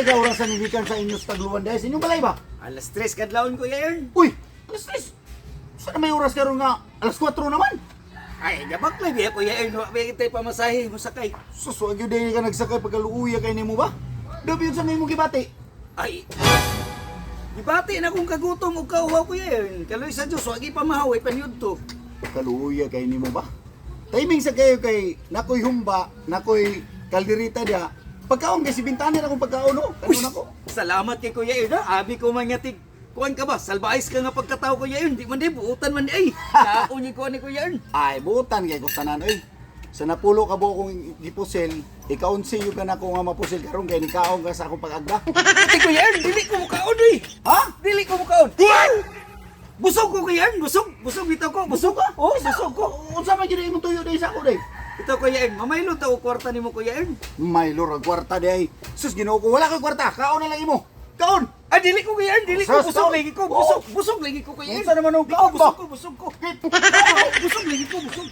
Unsay ka orasan ni gikan sa inyo sa tagluwan dahil sa inyong balay ba? Alas 3 kadlawon Kuya Ern. Uy, alas 3. Saan may oras karon nga? Alas 4 naman. Ay, gabak lang biya Kuya Ern. Wa ba kita'y pamasahe mo sakay. Suso, agyo dahil ka nagsakay pagkaluuya kay nimo ba? Dabi yun sa may mong gibati. Ay, ibati na kung kagutom o kauhaw Kuya Ern. Kaloy sa Diyos, wag ipamahaw, ipanyod to. Pagkaluuya kay nimo ba? Timing sa kayo kay nakoy humba, nakoy kalderita dia. Pagkaon kay si Bintana na kung pagkaon no. Uy, Kanon ako. salamat kay Kuya Ern ha. Abi ko man nga kuan ka ba? Salbais ka nga pagkatao Kuya Ern. Di man di, buutan man di ay. Kaon yung kuan ni Kuya Ern. Ay, butan kay kustanan oy. Sa napulo ka buo kong gipusel, ikaw unsi yung ka na ko nga mapusel karon kay nikaon ka sa akong pag-agda. Ay Kuya Ern, dili ko mukaon eh. Ha? Dili ko mukaon. Busog ko Kuya Ern, busog bitaw ko. Busog ka? Oo, busog ko. Unsa man gid imong tuyo dai sa ako dai? Ito Kuya Ern, mamaylo ta o kwarta nimo Kuya Ern. May lura kwarta dai. Sus Ginoo ko, wala kay kwarta. Kaon na lang imo. Kaon. Ah, dili ko Kuya Ern, dili ko. Sus, Busog kaon. lagi ko. Oo. Busog lagi ko Kuya Ern. Unsa naman ang Ikaw, kaon ba? busog ko. Busog lagi ko, busog.